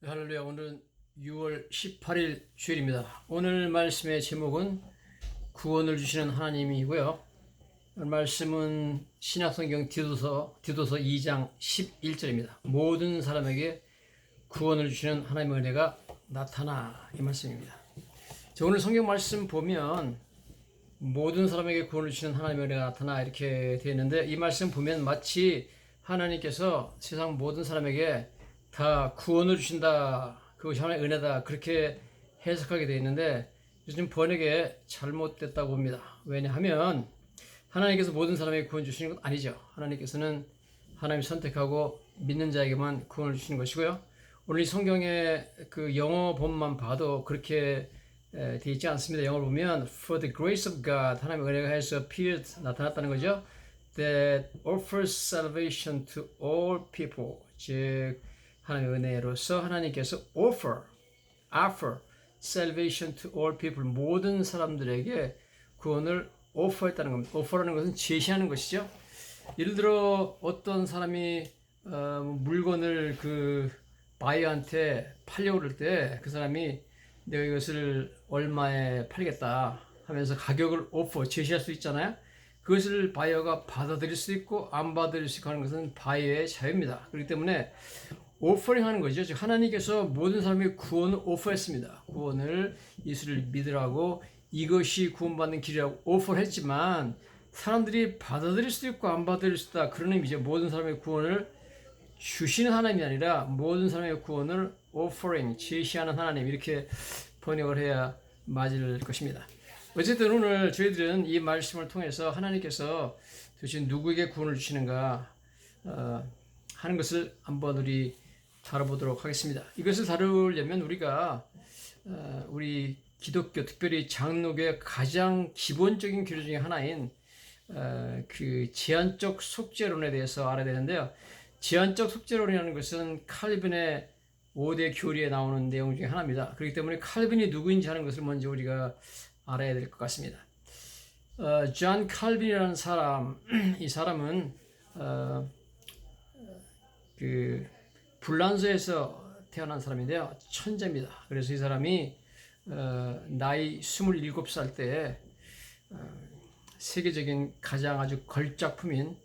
할렐루야. 오늘은 6월 18일 주일입니다. 오늘 말씀의 제목은 구원을 주시는 하나님이고요. 오늘 말씀은 신약성경 디도서 2장 11절입니다. 모든 사람에게 구원을 주시는 하나님의 은혜가 나타나, 이 말씀입니다. 자, 오늘 성경 말씀 보면 모든 사람에게 구원을 주시는 하나님의 은혜가 나타나, 이렇게 되어 있는데, 이 말씀 보면 마치 하나님께서 세상 모든 사람에게 다 구원을 주신다, 그것이 하나의 은혜다, 그렇게 해석하게 되어 있는데, 요즘 번역에 잘못됐다고 봅니다. 왜냐하면 하나님께서 모든 사람에게 구원 주시는 건 아니죠. 하나님께서는 하나님이 선택하고 믿는 자에게만 구원을 주시는 것이고요. 오늘 이 성경의 그 영어 본만 봐도 그렇게 되어 있지 않습니다. 영어를 보면 For the grace of God, 하나님의 은혜가 has appeared, 나타났다는 거죠. That offers salvation to all people, 즉 하나님의 은혜로서 하나님께서 offer salvation to all people, 모든 사람들에게 구원을 offer했다는 겁니다. offer라는 것은 제시하는 것이죠. 예를 들어 어떤 사람이 물건을 그 바이어한테 팔려고 그럴 때 그 사람이 내가 이것을 얼마에 팔겠다 하면서 가격을 제시할 수 있잖아요. 그것을 바이어가 받아들일 수 있고 안 받아들일 수 있고 하는 것은 바이어의 자유입니다. 그렇기 때문에 오퍼링 하는 거죠. 즉 하나님께서 모든 사람에게 구원을 오퍼했습니다. 구원을, 예수를 믿으라고, 이것이 구원받는 길이라고 오퍼를 했지만 사람들이 받아들일 수도 있고 안 받아들일 수도 있다, 그런 의미죠. 모든 사람에게 구원을 주시는 하나님이 아니라 모든 사람에게 구원을 오퍼링, 제시하는 하나님, 이렇게 번역을 해야 맞을 것입니다. 어쨌든 오늘 저희들은 이 말씀을 통해서 하나님께서 도대체 누구에게 구원을 주시는가 하는 것을 한번 우리 다뤄보도록 하겠습니다. 이것을 다루려면 우리가 우리 기독교, 특별히 장로교의 가장 기본적인 교리 중에 하나인 그 제한적 속죄론에 대해서 알아야 되는데요. 제한적 속죄론이라는 것은 칼빈의 5대 교리에 나오는 내용 중에 하나입니다. 그렇기 때문에 칼빈이 누구인지 하는 것을 먼저 우리가 알아야 될 것 같습니다. 존 칼빈이라는 사람, 이 사람은 그 불란서에서 태어난 사람인데요. 천재입니다. 그래서 이 사람이 나이 27살 때 세계적인 가장 아주 걸작품인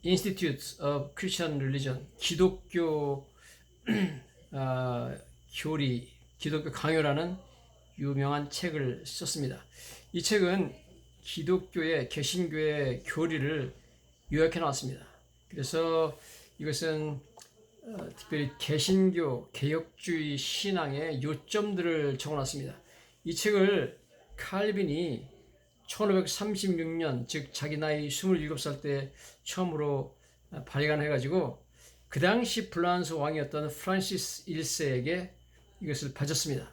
Institutes of Christian Religion, 기독교 교리, 기독교 강요라는 유명한 책을 썼습니다. 이 책은 기독교의, 개신교의 교리를 요약해 나왔습니다. 그래서 이것은 특별히 개신교, 개혁주의 신앙의 요점들을 적어놨습니다. 이 책을 칼빈이 1536년, 즉 자기 나이 27살 때 처음으로 발간해가지고 그 당시 프랑스 왕이었던 프란시스 1세에게 이것을 바쳤습니다.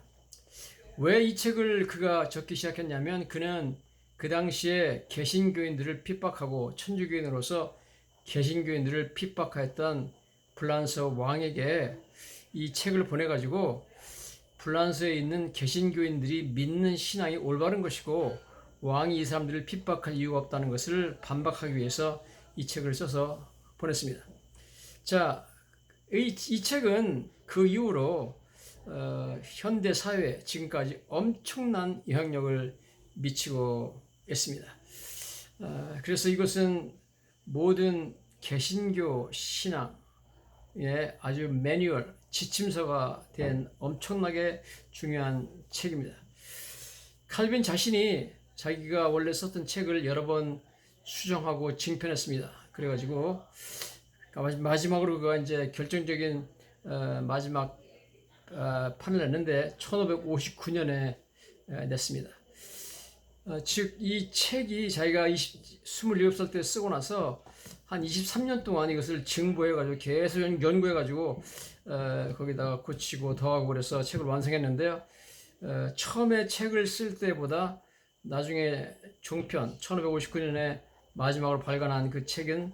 왜 이 책을 그가 적기 시작했냐면, 그는 그 당시에 개신교인들을 핍박하고 천주교인으로서 개신교인들을 핍박하였던 프랑스 왕에게 이 책을 보내가지고 프랑스에 있는 개신교인들이 믿는 신앙이 올바른 것이고 왕이 이 사람들을 핍박할 이유가 없다는 것을 반박하기 위해서 이 책을 써서 보냈습니다. 자, 이 책은 그 이후로 현대 사회에 지금까지 엄청난 영향력을 미치고 있습니다. 그래서 이것은 모든 개신교 신앙의 아주 매뉴얼, 지침서가 된 엄청나게 중요한 책입니다. 칼빈 자신이 자기가 원래 썼던 책을 여러 번 수정하고 증편했습니다. 그래가지고 마지막으로 그가 이제 결정적인 마지막 판을 냈는데 1559년에 냈습니다. 즉 이 책이 자기가 27살 때 쓰고 나서 한 23년 동안 이것을 증보해가지고 계속 연구해가지고 거기다가 고치고 더하고 그래서 책을 완성했는데요. 처음에 책을 쓸 때보다 나중에 종편 1559년에 마지막으로 발간한 그 책은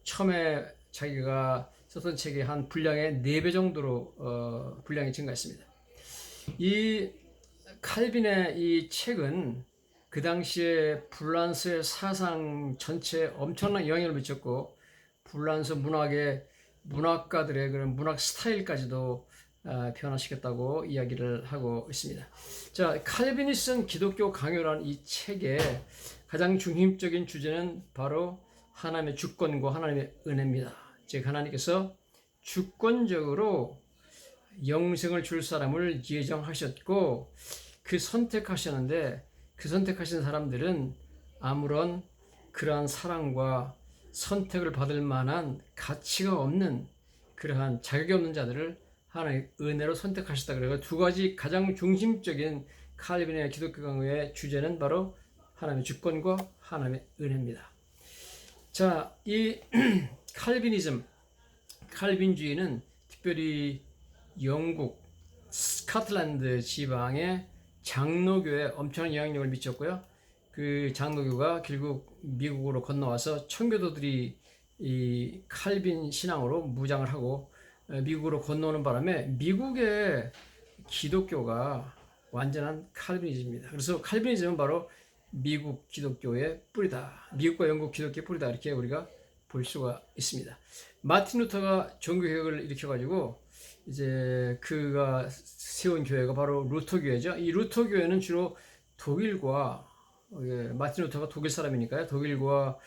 처음에 자기가 썼던 책의 한 분량의 4배 정도로 분량이 증가했습니다. 이 칼빈의 이 책은 그 당시에 불란스의 사상 전체에 엄청난 영향을 미쳤고, 불란스 문학의 문학가들의 그런 문학 스타일까지도 변화시켰다고 이야기를 하고 있습니다. 자, 칼비니슨 기독교 강요라는 이 책의 가장 중심적인 주제는 바로 하나님의 주권과 하나님의 은혜입니다. 즉 하나님께서 주권적으로 영생을 줄 사람을 예정하셨고 그 선택하셨는데 그 선택하신 사람들은 아무런 그러한 사랑과 선택을 받을 만한 가치가 없는 그러한 자격이 없는 자들을 하나님의 은혜로 선택하셨다. 그래서 두 가지 가장 중심적인 칼빈의 기독교 강요의 주제는 바로 하나님의 주권과 하나님의 은혜입니다. 자, 이 칼빈이즘, 칼빈주의는 특별히 영국, 스코틀랜드 지방의 장로교에 엄청난 영향력을 미쳤고요. 그 장로교가 결국 미국으로 건너와서 청교도들이 이 칼빈 신앙으로 무장을 하고 미국으로 건너오는 바람에 미국의 기독교가 완전한 칼빈이즘입니다. 그래서 칼빈이즘은 바로 미국 기독교의 뿌리다. 미국과 영국 기독교의 뿌리다. 이렇게 우리가 볼 수가 있습니다. 마틴 루터가 종교개혁을 일으켜가지고 이제 그가 세운 교회가 바로 루터교회죠. 이 루터교회는 주로 독일과 마틴 루터가 독일 사람이니까요. 독일과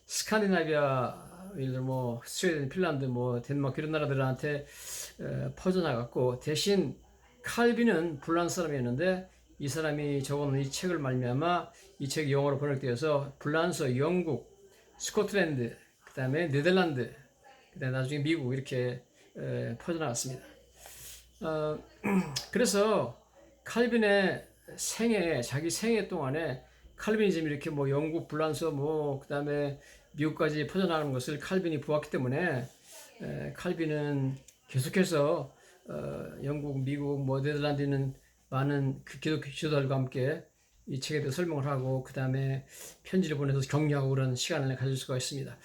스칸디나비아, 예를 들어 뭐 스웨덴, 핀란드, 뭐 덴마크 이런 나라들한테 퍼져나갔고 대신 칼빈은 불란스 사람이었는데 이 사람이 적어놓은 이 책을 말미암아 이 책이 영어로 번역되어서 불란스, 영국, 스코틀랜드, 그 다음에 네덜란드, 그 다음에 나중에 미국 이렇게 퍼져나갔습니다. 그래서 칼빈의 생애, 자기 생애 동안에 칼빈이즘이 이렇게 뭐 영국, 불란서, 뭐 그 다음에 미국까지 퍼져나가는 것을 칼빈이 보았기 때문에 칼빈은 계속해서 영국, 미국, 뭐 네덜란드에 있는 많은 그 기독교 지도자들과 함께 이 책에 대해서 설명을 하고 그 다음에 편지를 보내서 격려하고 그런 시간을 가질 수가 있습니다.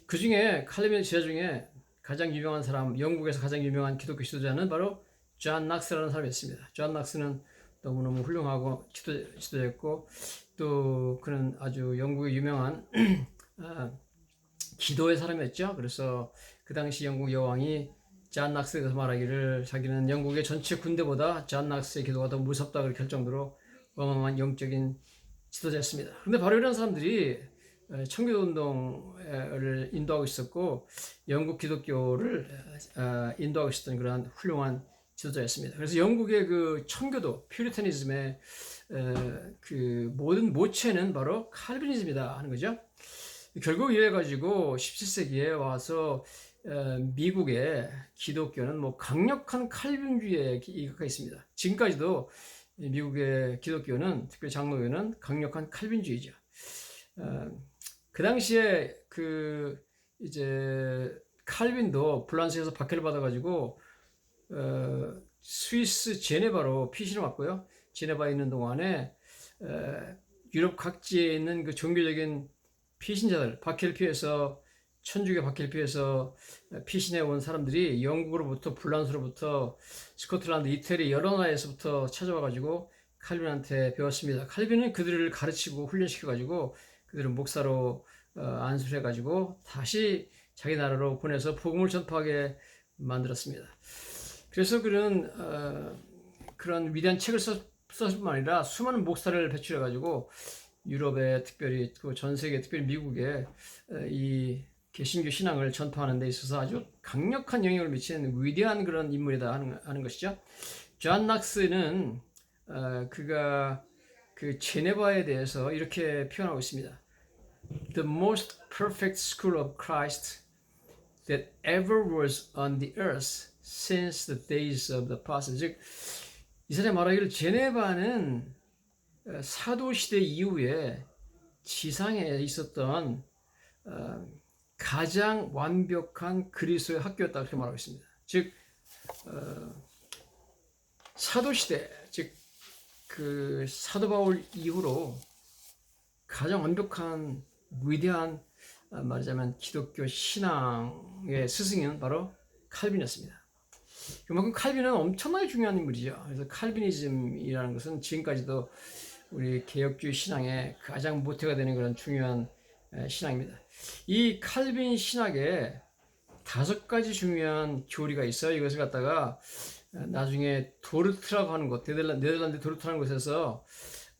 그 중에 칼빈의 지도자 중에 가장 유명한 사람, 영국에서 가장 유명한 기독교 지도자는 바로 존 낙스라는 사람이었습니다. 존 낙스는 너무너무 훌륭하고 지도자였고 또 그는 아주 영국의 유명한 기도의 사람이었죠. 그래서 그 당시 영국 여왕이 존 낙스에 대해서 말하기를 자기는 영국의 전체 군대보다 존 낙스의 기도가 더 무섭다 그렇게 할 정도로 어마어마한 영적인 지도자였습니다. 그런데 바로 이런 사람들이 청교도 운동을 인도하고 있었고 영국 기독교를 인도하고 있었던 그러한 훌륭한 지도자였습니다. 그래서 영국의 그 청교도 퓨리타니즘의 그 모든 모체는 바로 칼빈이즘이다 하는 거죠. 결국 이래 가지고 17세기에 와서 미국의 기독교는 뭐 강력한 칼빈주의에 이각해 있습니다. 지금까지도 미국의 기독교는 특별히 장로교는 강력한 칼빈주의죠. 그 당시에 그 이제 칼빈도 불란스에서 박해를 받아가지고 스위스 제네바로 피신을 왔고요. 제네바에 있는 동안에 유럽 각지에 있는 그 종교적인 피신자들, 박해를 피해서 천주교 박해를 피해서 피신해 온 사람들이 영국으로부터 불란스로부터 스코틀랜드, 이태리 여러 나라에서부터 찾아와가지고 칼빈한테 배웠습니다. 칼빈은 그들을 가르치고 훈련시켜가지고 그들을 목사로 안수해가지고 다시 자기 나라로 보내서 복음을 전파하게 만들었습니다. 그래서 그는 그런 위대한 책을 썼을 뿐만 아니라 수많은 목사를 배출해가지고 유럽에 특별히 전 세계 특별히 미국에 이 개신교 신앙을 전파하는 데 있어서 아주 강력한 영향을 미치는 위대한 그런 인물이다 하는 것이죠. 존 낙스는 그가 그 제네바에 대해서 이렇게 표현하고 있습니다. The most perfect school of Christ that ever was on the earth since the days of the apostles. 즉, 이 사람이 말하기를 제네바는 사도시대 이후에 지상에 있었던 가장 완벽한 그리스도의 학교였다 그렇게 말하고 있습니다. 즉 사도시대, 즉 그 사도 바울 이후로 가장 완벽한 위대한 말하자면 기독교 신앙의 스승은 바로 칼빈이었습니다. 그만큼 칼빈은 엄청나게 중요한 인물이죠. 그래서 칼빈이즘이라는 것은 지금까지도 우리 개혁주의 신앙의 가장 모태가 되는 그런 중요한 신앙입니다. 이 칼빈 신학에 5가지 중요한 교리가 있어요. 이것을 갖다가 나중에 도르트라고 하는 곳, 네덜란드 도르트라는 곳에서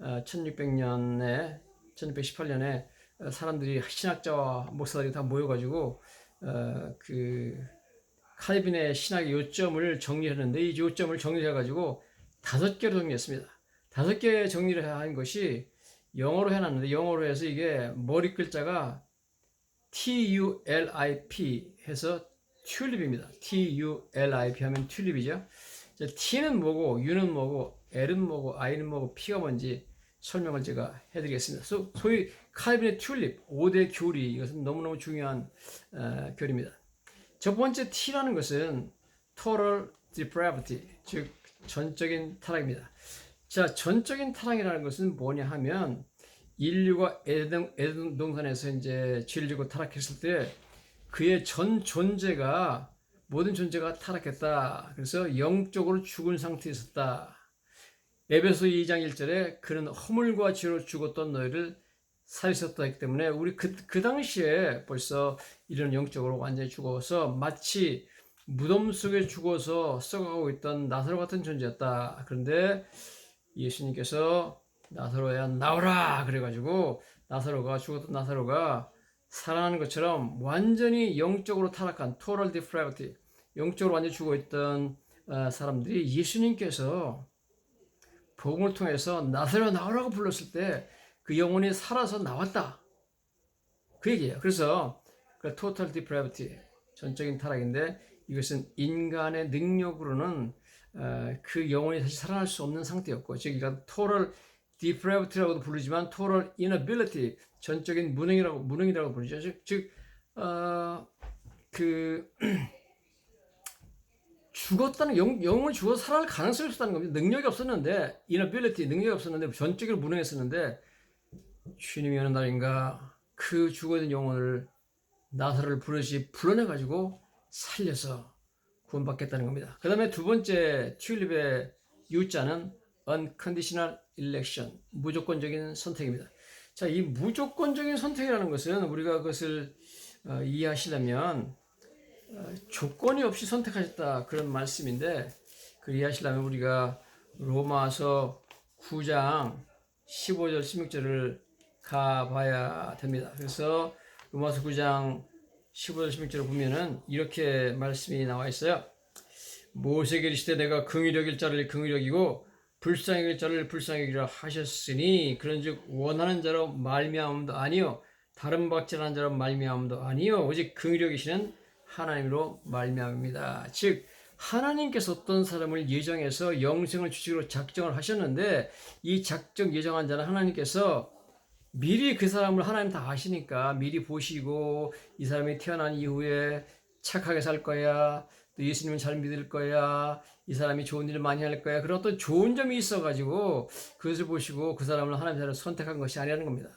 1600년에 1618년에 사람들이 신학자와 목사들이 다 모여가지고 그 칼빈의 신학의 요점을 정리했는데 이 요점을 정리해가지고 5개로 정리했습니다. 5개 정리를 한 것이 영어로 해놨는데 영어로 해서 이게 머리 글자가 TULIP 해서 튤립입니다. TULIP 하면 튤립이죠. T는 뭐고 U는 뭐고 L은 뭐고 I는 뭐고 P가 뭔지 설명을 제가 해드리겠습니다. 소위 칼빈의 튤립 5대 교리, 이것은 너무너무 중요한 교리입니다. 첫 번째 T라는 것은 Total Depravity, 즉 전적인 타락입니다. 자, 전적인 타락이라는 것은 뭐냐 하면 인류가 에덴 동산에서 이제 죄를 지고 타락했을 때 그의 전 존재가, 모든 존재가 타락했다. 그래서 영적으로 죽은 상태에 있었다. 에베소 2장 1절에 그는 허물과 죄로 죽었던 너희를 살리셨다 했기 때문에 우리 그 당시에 벌써 이런 영적으로 완전히 죽어서 마치 무덤 속에 죽어서 썩어가고 있던 나사로 같은 존재였다. 그런데 예수님께서 나사로야 나오라 그래가지고 나사로가, 죽었던 나사로가 살아나는 것처럼 완전히 영적으로 타락한 total depravity, 영적으로 완전히 죽어있던 사람들이 예수님께서 복음을 통해서 나사로야 나오라고 불렀을 때 그 영혼이 살아서 나왔다, 그 얘기예요. 그래서 그 total depravity, 전적인 타락인데 이것은 인간의 능력으로는 그 영혼이 다시 살아날 수 없는 상태였고, 즉 이가 total depravity라고도 부르지만 total inability, 전적인 무능이라고 부르죠. 즉 죽었다는, 영을 죽어서 살아날 가능성이 없었다는 겁니다. 능력이 없었는데, inability, 능력이 없었는데 전적으로 무능했었는데 주님이 어느 날인가 그 죽어있는 영혼을, 나사로를 불러내가지고 살려서 구원받겠다는 겁니다. 그 다음에 두 번째 튤립의 U자는 unconditional election, 무조건적인 선택입니다. 자, 이 무조건적인 선택이라는 것은 우리가 그것을 이해하시려면 조건이 없이 선택하셨다, 그런 말씀인데, 그걸 이해하시려면 우리가 로마서 9장 15절 16절을 가봐야 됩니다. 그래서 로마서 9장 15절 16절을 보면은 이렇게 말씀이 나와 있어요. 모세에게 이르시되 내가 긍휼히 여길 자를 긍휼히 여기고 불쌍히 여길 자를 불쌍히 여기라 하셨으니 그런즉 원하는 자로 말미암음도 아니요 다른 박질하는 자로 말미암음도 아니요 오직 긍휼히 여기시는 하나님으로 말미암습니다. 즉 하나님께서 어떤 사람을 예정해서 영생을 주시기로 작정을 하셨는데 이 작정 예정한 자는 하나님께서 미리 그 사람을, 하나님 다 아시니까 미리 보시고 이 사람이 태어난 이후에 착하게 살 거야, 또 예수님을 잘 믿을 거야, 이 사람이 좋은 일을 많이 할 거야, 그런 어떤 좋은 점이 있어가지고 그것을 보시고 그 사람을 하나님 자를 선택한 것이 아니라는 겁니다.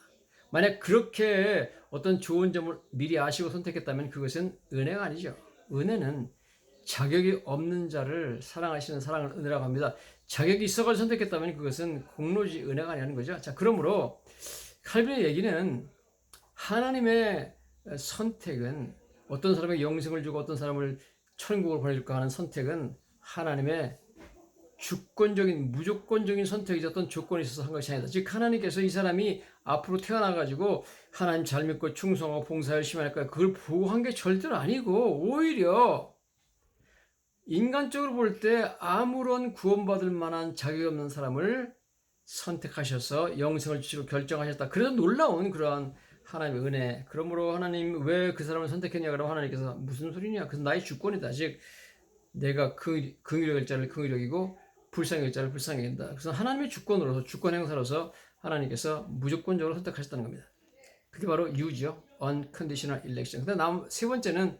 만약 그렇게 어떤 좋은 점을 미리 아시고 선택했다면 그것은 은혜가 아니죠. 은혜는 자격이 없는 자를 사랑하시는 사랑을 은혜라고 합니다. 자격이 있어가지고 선택했다면 그것은 공로지 은혜가 아니라는 거죠. 자, 그러므로 칼빈의 얘기는 하나님의 선택은, 어떤 사람에게 영생을 주고 어떤 사람을 천국으로 보내줄까 하는 선택은 하나님의 주권적인, 무조건적인 선택이지 어떤 조건이 있어서 한 것이 아니다. 즉 하나님께서 이 사람이 앞으로 태어나가지고 하나님 잘 믿고 충성하고 봉사 열심히 할 거야, 그걸 보고 한 게 절대로 아니고, 오히려 인간적으로 볼 때 아무런 구원받을 만한 자격이 없는 사람을 선택하셔서 영생을 주시고 결정하셨다. 그래서 놀라운 그러한 하나님의 은혜. 그러므로 하나님 왜 그 사람을 선택했냐 그러면 하나님께서 무슨 소리냐, 그것은 나의 주권이다. 즉 내가 긍휼히 여길 자를 긍휼히 여기고 불쌍히 여길 자를 불쌍히 여긴다. 그래서 하나님의 주권으로서, 주권 행사로서 하나님께서 무조건적으로 선택하셨다는 겁니다. 그게 바로 U죠. Unconditional Election. 근데 세 번째는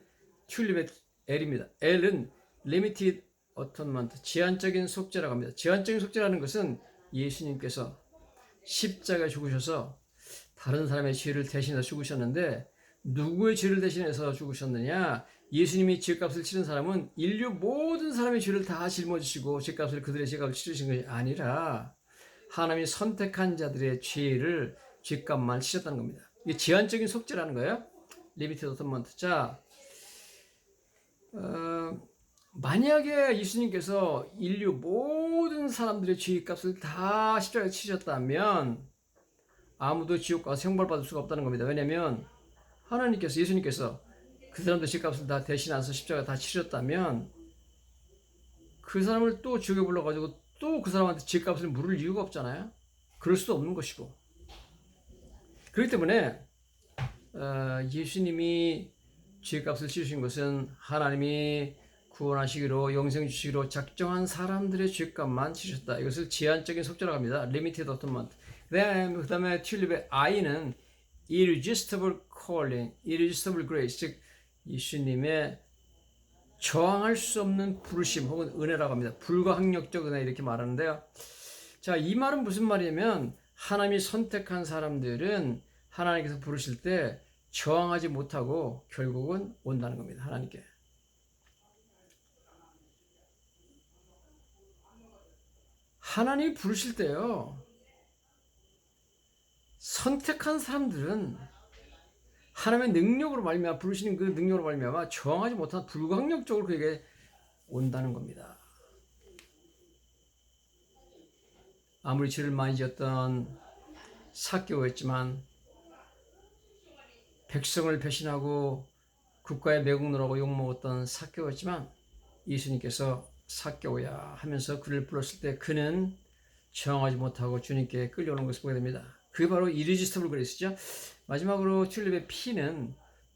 튤립의 L입니다. L은 Limited Atonement, 제한적인 속죄라고 합니다. 제한적인 속죄라는 것은 예수님께서 십자가에 죽으셔서 다른 사람의 죄를 대신해서 죽으셨는데, 누구의 죄를 대신해서 죽으셨느냐? 예수님이 죄값을 치른 사람은 인류 모든 사람의 죄를 다 짊어지시고 죄값을, 그들의 죄값을 치르신 것이 아니라 하나님이 선택한 자들의 죄값만 치셨다는 겁니다. 이게 제한적인 속죄라는 거예요. Limited Atonement. 자, 만약에 예수님께서 인류 모든 사람들의 죄값을 다 십자가에 치셨다면 아무도 지옥 가서 형벌받을 수가 없다는 겁니다. 왜냐하면 하나님께서, 예수님께서 그 사람들 죄값을 다 대신해서 십자가 다 치셨다면 그 사람을 또 지옥에 불러가지고 또 그 사람한테 죄값을 물을 이유가 없잖아요. 그럴 수도 없는 것이고. 그렇기 때문에 예수님이 죄값을 치르신 것은 하나님이 구원하시기로, 영생 주시기로 작정한 사람들의 죄값만 치셨다. 이것을 제한적인 속죄라고 합니다. Limited Atonement. 그 다음에 튤립의 I는 Irresistible Calling, Irresistible Grace, 즉 예수님의 저항할 수 없는 부르심 혹은 은혜라고 합니다. 불가항력적 은혜 이렇게 말하는데요. 자, 이 말은 무슨 말이냐면 하나님이 선택한 사람들은 하나님께서 부르실 때 저항하지 못하고 결국은 온다는 겁니다. 하나님께. 하나님이 부르실 때요, 선택한 사람들은 하나님의 능력으로 말미암아, 부르시는 그 능력으로 말미암아 저항하지 못한 불가항력적으로 그에게 온다는 겁니다. 아무리 죄를 많이 지었던 삭개오였지만 백성을 배신하고 국가의 매국노라고 욕먹었던 삭개오였지만 예수님께서 삭개오야 하면서 그를 불렀을 때 그는 저항하지 못하고 주님께 끌려오는 것을 보게 됩니다. 그게 바로 Irresistible Grace죠. 마지막으로 튤립의 P는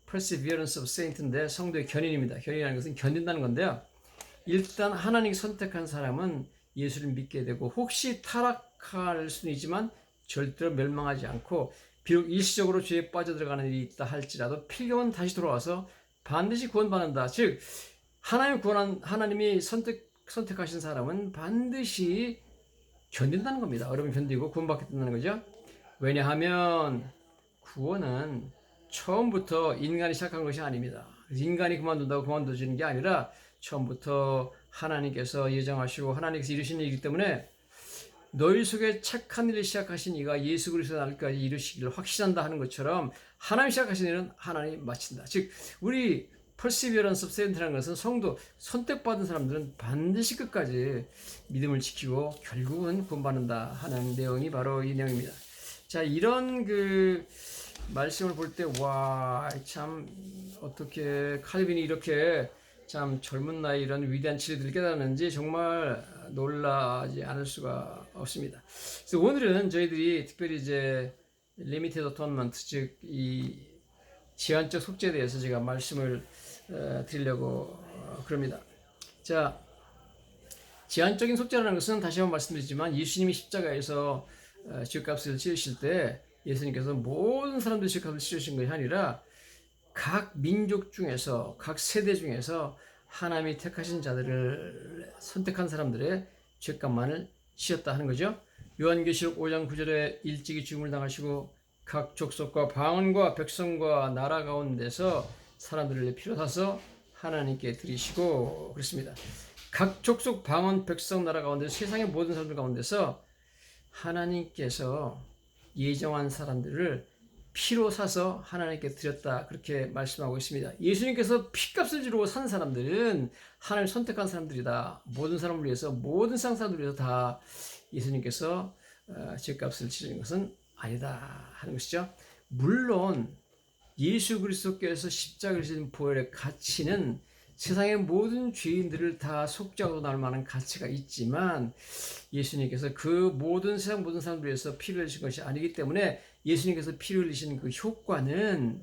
Perseverance of Saint인데 성도의 견인입니다. 견인이라는 것은 견딘다는 건데요. 일단 하나님이 선택한 사람은 예수를 믿게 되고 혹시 타락할 수는 있지만 절대로 멸망하지 않고 비록 일시적으로 죄에 빠져들어가는 일이 있다 할지라도 필경은 다시 돌아와서 반드시 구원받는다. 즉 하나님이 선택하신 사람은 반드시 견딘다는 겁니다. 어려움을 견디고 구원받게 된다는 거죠. 왜냐하면 구원은 처음부터 인간이 시작한 것이 아닙니다. 인간이 그만둔다고 그만둬지는 게 아니라 처음부터 하나님께서 예정하시고 하나님께서 이루신 일이기 때문에 너희 속에 착한 일을 시작하신 이가 예수 그리스도 날까지 이루시기를 확신한다 하는 것처럼 하나님 시작하신 일은 하나님 마친다. 즉 우리 Perseverance of Saint라는 것은 성도, 선택받은 사람들은 반드시 끝까지 믿음을 지키고 결국은 구원받는다 하는 내용이 바로 이 내용입니다. 자, 이런 그 말씀을 볼 때 와, 참 어떻게 칼빈이 이렇게 참 젊은 나이 이런 위대한 진리들을 깨달았는지 정말 놀라지 않을 수가 없습니다. 그래서 오늘은 저희들이 특별히 이제 Limited Atonement, 즉 이 제한적 속죄에 대해서 제가 말씀을 드리려고 그럽니다. 자, 제한적인 속죄라는 것은 다시 한번 말씀드리지만 예수님이 십자가에서 죄값을 치르실 때 예수님께서 모든 사람들의 죄값을 치르신 것이 아니라 각 민족 중에서, 각 세대 중에서 하나님이 택하신 자들을 선택한 사람들의 죄값만을 치셨다 하는 거죠. 요한계시록 5장 9절에 일찍이 죽음을 당하시고 각 족속과 방언과 백성과 나라 가운데서 사람들을 피로 사서 하나님께 드리시고 그렇습니다. 각 족속, 방언, 백성, 나라 가운데 세상의 모든 사람들 가운데서 하나님께서 예정한 사람들을 피로 사서 하나님께 드렸다 그렇게 말씀하고 있습니다. 예수님께서 피값을 지르고 산 사람들은 하나님 선택한 사람들이다. 모든 사람을 위해서, 모든 세상 사람들을 위해서 다 예수님께서 죄값을 치르는 것은 아니다 하는 것이죠. 물론 예수 그리스도께서 십자가를 지신 보혈의 가치는 세상의 모든 죄인들을 다 속죄하고 날 만한 가치가 있지만 예수님께서 그 모든 세상 모든 사람들을 위해서 피를 흘리신 것이 아니기 때문에 예수님께서 피를 흘리신 그 효과는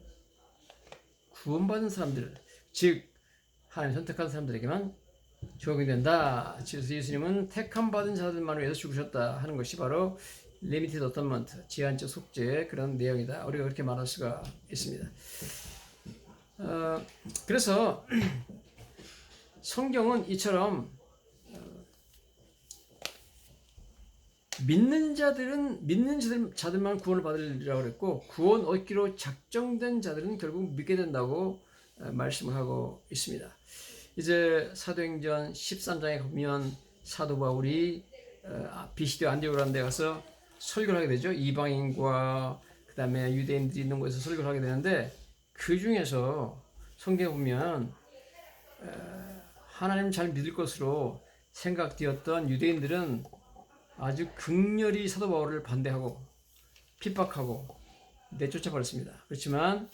구원받은 사람들, 즉 하나님 선택한 사람들에게만 적용이 된다. 그래서 예수님은 택함 받은 자들만을 위해서 죽으셨다 하는 것이 바로 Limited Atonement, 제한적 속죄의 그런 내용이다. 우리가 그렇게 말할 수가 있습니다. 그래서 성경은 이처럼 믿는 자들만 구원을 받으리라고 그랬고 구원 얻기로 작정된 자들은 결국 믿게 된다고 말씀을 하고 있습니다. 이제 사도행전 13장에 보면 사도 바울이 비시드 안디옥이라는 데 가서 설교를 하게 되죠. 이방인과 그 다음에 유대인들이 있는 곳에서 설교를 하게 되는데 그 중에서 성경에 보면 하나님을 잘 믿을 것으로 생각되었던 유대인들은 아주 극렬히 사도 바울을 반대하고 핍박하고 내쫓아버렸습니다. 그렇지만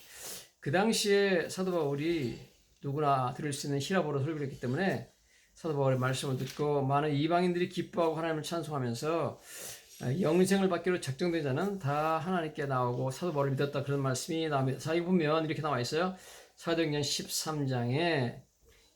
그 당시에 사도 바울이 누구나 들을 수 있는 히라보로 설교를 했기 때문에 사도 바울의 말씀을 듣고 많은 이방인들이 기뻐하고 하나님을 찬송하면서 영생을 받기로 작정된 자는 다 하나님께 나오고 사도 바울을 믿었다, 그런 말씀이 나옵니다. 자, 이거 보면 이렇게 나와 있어요. 사도행전 13장에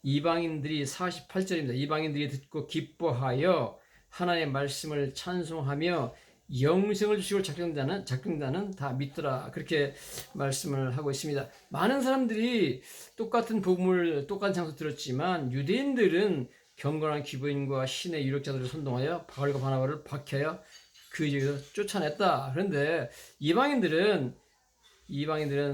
이방인들이 48절입니다. 이방인들이 듣고 기뻐하여 하나님의 말씀을 찬송하며 영생을 주시고 작정자는 다 믿더라, 그렇게 말씀을 하고 있습니다. 많은 사람들이 똑같은 복음을 똑같은 장소 들었지만 유대인들은 경건한 기부인과 신의 유력자들을 선동하여 바울과 바나바를 박해하여 그 지역에서 쫓아냈다. 그런데 이방인들은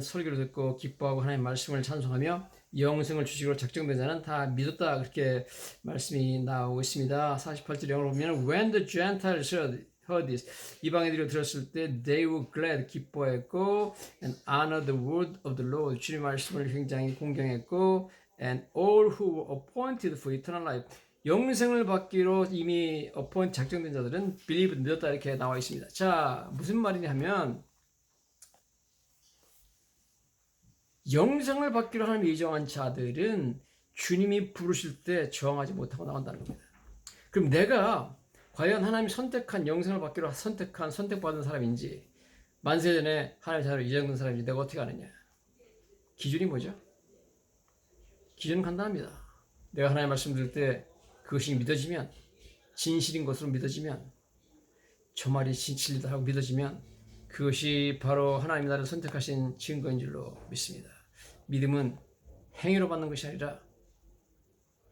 설교를 듣고 기뻐하고 하나님의 말씀을 찬송하며 영생을 주시기로 작정된 자는 다 믿었다, 그렇게 말씀이 나오고 있습니다. 48절 영어로 보면 When the Gentiles heard this, 이방인들이 들었을 때 they were glad, 기뻐했고, and honored the word of the Lord, 주님 말씀을 굉장히 공경했고, and all who were appointed for eternal life, 영생을 받기로 이미 작정된 자들은 believe, 믿었다, 이렇게 나와 있습니다. 자, 무슨 말이냐 하면 영생을 받기로 하나님 예정한 자들은 주님이 부르실 때 저항하지 못하고 나온다는 겁니다. 그럼 내가 과연 하나님이 선택한 영생을 받기로 선택받은 사람인지, 만세 전에 하나님의 자녀로 예정된 사람인지 내가 어떻게 아느냐? 기준이 뭐죠? 기준은 간단합니다. 내가 하나님의 말씀 들을 때 그것이 믿어지면, 진실인 것으로 믿어지면, 저 말이 진실이다 하고 믿어지면 그것이 바로 하나님이 나를 선택하신 증거인 줄로 믿습니다. 믿음은 행위로 받는 것이 아니라,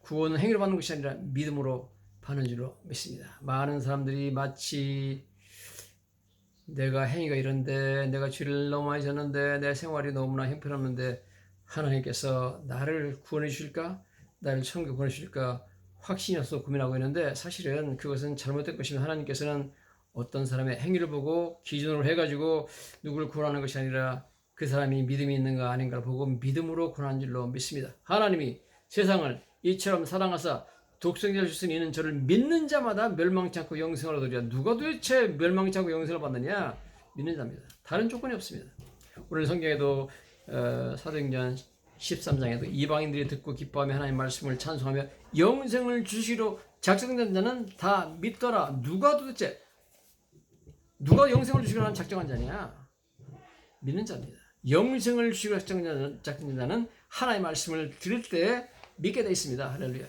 구원은 행위로 받는 것이 아니라 믿음으로 받는 줄로 믿습니다. 많은 사람들이 마치 내가 행위가 이런데, 내가 죄를 너무 많이 졌는데, 내 생활이 너무나 형편없는데 하나님께서 나를 구원해 주실까? 나를 천국에 보내주실까? 확신이 없어 고민하고 있는데, 사실은 그것은 잘못된 것이며 하나님께서는 어떤 사람의 행위를 보고 기준으로 해가지고 누구를 구원하는 것이 아니라 그 사람이 믿음이 있는가 아닌가를 보고 믿음으로 구원한 줄로 믿습니다. 하나님이 세상을 이처럼 사랑하사 독생자를 주신 이는 저를 믿는 자마다 멸망치 않고 영생을 얻으리라. 누가 도대체 멸망치 않고 영생을 받느냐? 믿는 자입니다. 다른 조건이 없습니다. 오늘 성경에도 사도행전 13장에도 이방인들이 듣고 기뻐하며 하나님의 말씀을 찬송하며 영생을 주시기로 작정된 자는 다 믿더라. 누가 영생을 주시기로 하는 작정한 자냐? 믿는 자입니다. 영생을 주시기로 작정된 자는 하나님의 말씀을 들을 때 믿게 되어 있습니다. 할렐루야.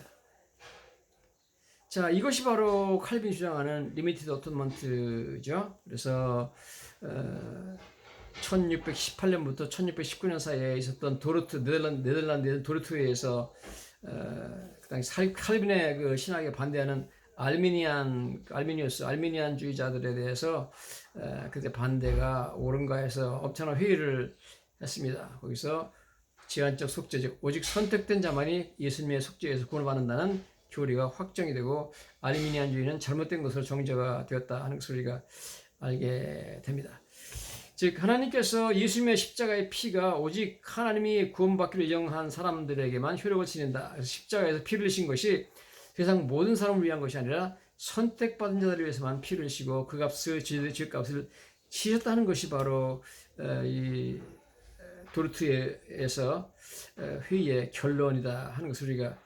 자, 이것이 바로 칼빈이 주장하는 리미티드 어토먼트죠. 그래서 1618년부터 1619년 사이에 있었던 네덜란드 도르트에서 그 당시 칼빈의 그 신학에 반대하는 알미니안주의자들에 대해서 그때 반대가 옳은가 해서 엄청난 회의를 했습니다. 거기서 제한적 속죄, 오직 선택된 자만이 예수님의 속죄에서 구원을 받는다는 교리가 확정이 되고, 알미니안주의는 잘못된 것으로 정죄가 되었다 하는 것을 우리가 알게 됩니다. 즉, 하나님께서 예수님의 십자가의 피가 오직 하나님이 구원받기로 예정한 사람들에게만 효력을 지닌다. 그래서 십자가에서 피를 흘리신 것이 세상 모든 사람을 위한 것이 아니라 선택받은 자들을 위해서만 피를 흘리시고 그 값을, 죄값을 치셨다는 것이 바로 이 도르트에서 회의의 결론이다 하는 것을 우리가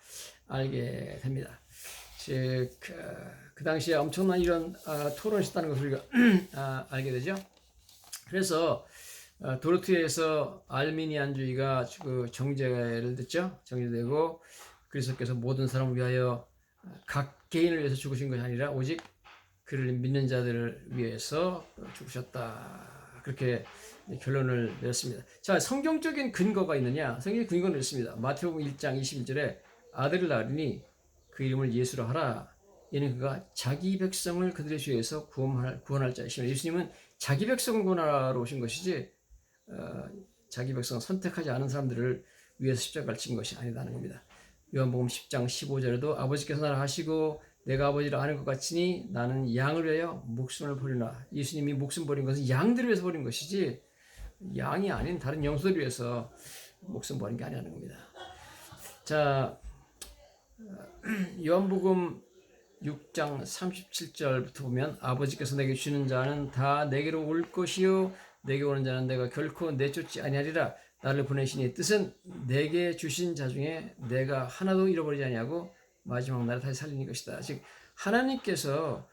알게 됩니다. 즉, 그 당시에 엄청난 이런 토론이 있었다는 것을 우리가 알게 되죠. 그래서 도르트에서 알미니안주의가 그 정죄를 듣죠. 정죄되고 그리스도께서 모든 사람을 위하여 각 개인을 위해서 죽으신 것이 아니라 오직 그를 믿는 자들을 위해서 죽으셨다. 그렇게 결론을 내렸습니다. 자, 성경적인 근거가 있느냐? 성경의 근거는 있습니다. 마태복음 1장 21절에 아들을 낳으니 그 이름을 예수라 하라. 이는 그가 자기 백성을 그들의 죄에서 구원할 자이시며, 예수님은 자기 백성을 구원하러 오신 것이지 자기 백성을 선택하지 않은 사람들을 위해서 십자가를 친 것이 아니다는 겁니다. 요한복음 10장 15절에도 아버지께서 나를 하시고 내가 아버지를 아는 것 같으니 나는 양을 위하여 목숨을 버리나. 예수님이 목숨 버린 것은 양들을 위해서 버린 것이지 양이 아닌 다른 영수들을 위해서 목숨 버린 게 아니라는 겁니다. 자, 요한복음 6장 37절부터 보면 아버지께서 내게 주시는 자는 다 내게로 올 것이요 내게 오는 자는 내가 결코 내쫓지 아니하리라. 나를 보내시니 뜻은 내게 주신 자 중에 내가 하나도 잃어버리지 아니하고 마지막 날에 다시 살리는 것이다. 즉 하나님께서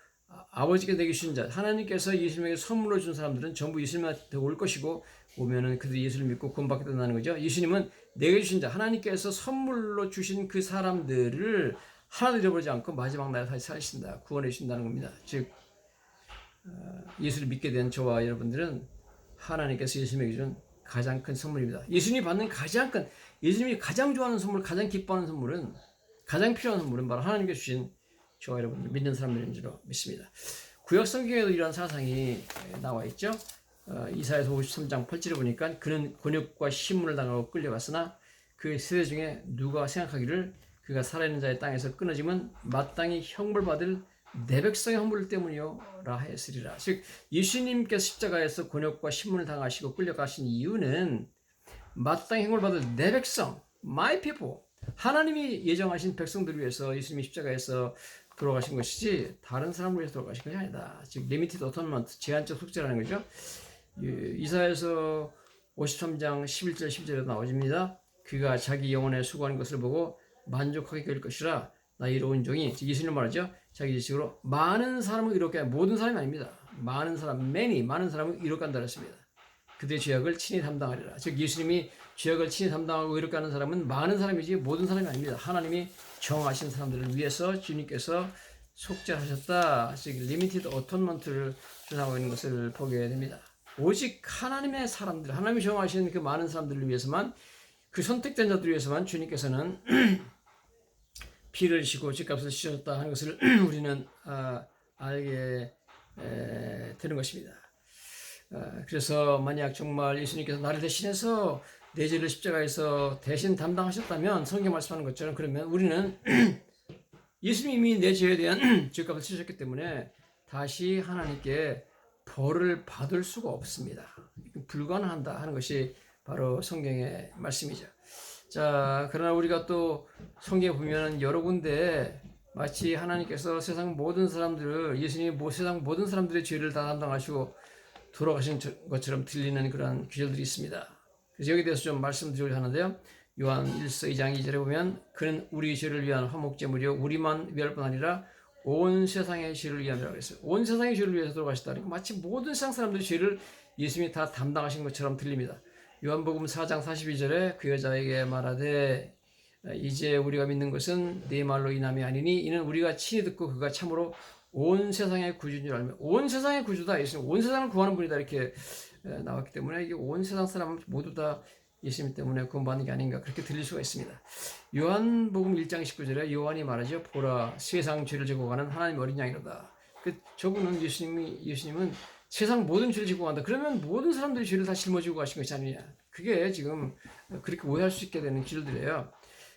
아버지께서 내게 주신 자, 하나님께서 예수님에게 선물로 준 사람들은 전부 예수님한테 올 것이고 오면은 그들이 예수를 믿고 구원받게 된다는 거죠. 예수님은 내게 주신 자, 하나님께서 선물로 주신 그 사람들을 하나도 잃어버리지 않고 마지막 날에 다시 살리신다, 구원해 주신다는 겁니다. 즉 예수를 믿게 된 저와 여러분들은 하나님께서 예수님에게 준 가장 큰 선물입니다. 예수님이 받는 가장 큰, 예수님이 가장 좋아하는 선물, 가장 기뻐하는 선물은, 가장 필요한 선물은 바로 하나님께서 주신 저와 여러분들 믿는 사람들인 줄로 믿습니다. 구약 성경에도 이러한 사상이 나와 있죠. 이사야서 53장 8절에 보니까 그는 곤욕과 신문을 당하고 끌려갔으나 그 세대 중에 누가 생각하기를 그가 살아있는 자의 땅에서 끊어지면 마땅히 형벌받을 내 백성의 허물 때문이요라 하였으리라. 즉 예수님께서 십자가에서 곤욕과 신문을 당하시고 끌려가신 이유는 마땅히 형벌받을 내 백성, my people, 하나님이 예정하신 백성들을 위해서 예수님이 십자가에서 돌아가신 것이지 다른 사람을 위해서 돌아가신 것이 아니다. 즉 리미티드 어토너먼트, 제한적 속죄라는 거죠. 이사야서 53장 11절 12절에 나오집니다. 그가 자기 영혼에 수고하는 것을 보고 만족하게 될 것이라. 나 이로운 종이, 예수님 말하죠. 자기 지식으로 많은 사람을 이롭게, 모든 사람이 아닙니다. 많은 사람, 많은 사람을 이롭게 한다 했습니다. 그들의 죄악을 친히 담당하리라. 즉 예수님이 죄악을 친히 담당하고 이롭게 하는 사람은 많은 사람이지 모든 사람이 아닙니다. 하나님이 정하신 사람들을 위해서 주님께서 속죄하셨다. 즉 리미티드 어톤먼트를 주장하고 있는 것을 보게 됩니다. 오직 하나님의 사람들, 하나님이 정하신 그 많은 사람들을 위해서만, 그 선택된 자들을 위해서만 주님께서는 피를 지고 죗값을 치셨다 하는 것을 우리는 알게 되는 것입니다. 그래서 만약 정말 예수님께서 나를 대신해서 내 죄를 십자가에서 대신 담당하셨다면, 성경 말씀하는 것처럼, 그러면 우리는 예수님이 내 죄에 대한 죗값을 치셨기 때문에 다시 하나님께 벌을 받을 수가 없습니다. 불가능한다 하는 것이 바로 성경의 말씀이죠. 자, 그러나 우리가 또 성경에 보면 여러 군데 마치 하나님께서 세상 모든 사람들을, 예수님이 세상 모든 사람들의 죄를 다 담당하시고 돌아가신 것처럼 들리는 그런 구절들이 있습니다. 그래서 여기에 대해서 좀 말씀드리려고 하는데요. 요한 1서 2장 2절에 보면 그는 우리 죄를 위한 화목제물이요 우리만 위할 뿐 아니라 온 세상의 죄를 위함이라고 했어요. 온 세상의 죄를 위해서 돌아가셨다. 마치 모든 세상 사람들의 죄를 예수님이 다 담당하신 것처럼 들립니다. 요한복음 4장 42절에 그 여자에게 말하되 이제 우리가 믿는 것은 네 말로 인함이 아니니 이는 우리가 친히 듣고 그가 참으로 온 세상의 구주인 줄 알며, 온 세상의 구주다, 예수님 온 세상을 구하는 분이다 이렇게 나왔기 때문에 이게 온 세상 사람 모두 다 예수님 때문에 구원받는 게 아닌가 그렇게 들릴 수가 있습니다. 요한복음 1장 19절에 요한이 말하죠. 보라 세상 죄를 지고 가는 하나님 어린 양이로다. 저분은 예수님은 세상 모든 죄를 지고 간다. 그러면 모든 사람들이 죄를 다 짊어지고 가신 것이 아니냐. 그게 지금 그렇게 오해할 수 있게 되는 길들이에요.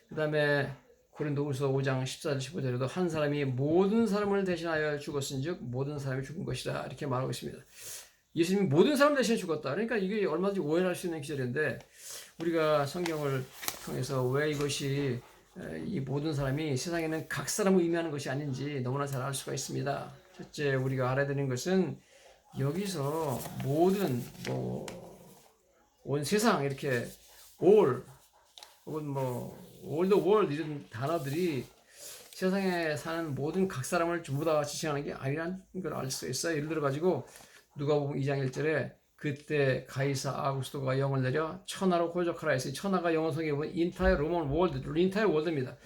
그 다음에 고린도후서 5장 14절 15절에도 한 사람이 모든 사람을 대신하여 죽었은즉 모든 사람이 죽은 것이다 이렇게 말하고 있습니다. 예수님이 모든 사람 대신에 죽었다. 그러니까 이게 얼마든지 오해할 수 있는 기절인데, 우리가 성경을 통해서 왜 이것이 이 모든 사람이 세상에는 각 사람을 의미하는 것이 아닌지 너무나 잘 알 수가 있습니다. 첫째 우리가 알아야 되는 것은 여기서 모든 온 세상 이렇게 all 혹은 all the world 이런 단어들이 세상에 사는 모든 각 사람을 전부 다 지칭하는 게 아니라는 걸 알 수 있어요. 예를 들어 가지고 누가복음 2장 1절에 그때 가이사 아구스토가 영을 내려 천하로 호적하라 했으니, 천하가 영어 성경에 보면 인타이어 로만 월드, 인타이어 월드입니다.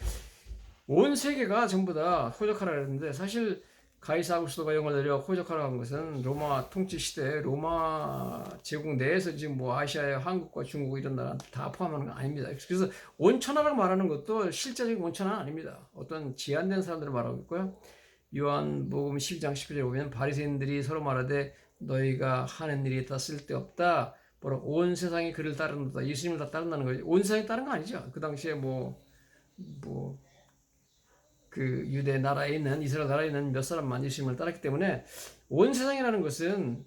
온 세계가 전부 다 호적하라 했는데, 사실 가이사 아구스토가 영을 내려 호적하라 한 것은 로마 통치 시대, 로마 제국 내에서 지금 아시아의 한국과 중국 이런 나라 다 포함하는 건 아닙니다. 그래서 온 천하라고 말하는 것도 실제적인 온 천하는 아닙니다. 어떤 제한된 사람들을 말하고 있고요. 요한복음 12장 19절에 보면 바리새인들이 서로 말하되 너희가 하는 일이 다 쓸데없다. 온 세상이 그를 따른다. 예수님을 다 따른다는 거죠. 온 세상이 따른 거 아니죠. 그 당시에 그 유대 나라에 있는, 이스라엘 나라에 있는 몇 사람만 예수님을 따랐기 때문에 온 세상이라는 것은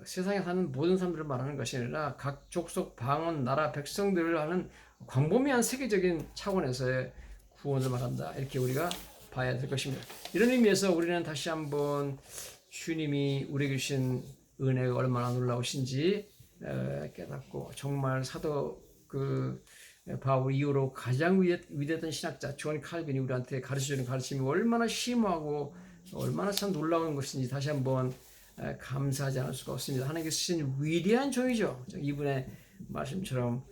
세상에 사는 모든 사람들을 말하는 것이 아니라 각 족속, 방언, 나라, 백성들을 하는 광범위한 세계적인 차원에서의 구원을 말한다. 이렇게 우리가 봐야 될 것입니다. 이런 의미에서 우리는 다시 한번 주님이 우리에게 주신 은혜가 얼마나 놀라우신지 깨닫고, 정말 사도 바울 이후로 가장 위대했던 신학자 존 칼빈이 우리한테 가르쳐주는 가르침이 얼마나 심오하고 얼마나 참 놀라운 것인지 다시 한번 감사하지 않을 수가 없습니다. 하나님께서 주신 위대한 종이죠. 이분의 말씀처럼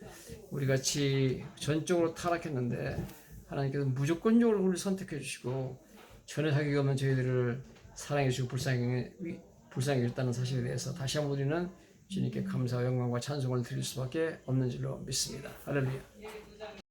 우리 같이 전적으로 타락했는데 하나님께서 무조건적으로 우리를 선택해 주시고 전혀 자격이 없는 저희들을 사랑해 주시고 불쌍히 여겼다는 사실에 대해서 다시 한번 우리는 주님께 감사와 영광과 찬송을 드릴 수밖에 없는 줄로 믿습니다. 할렐루야.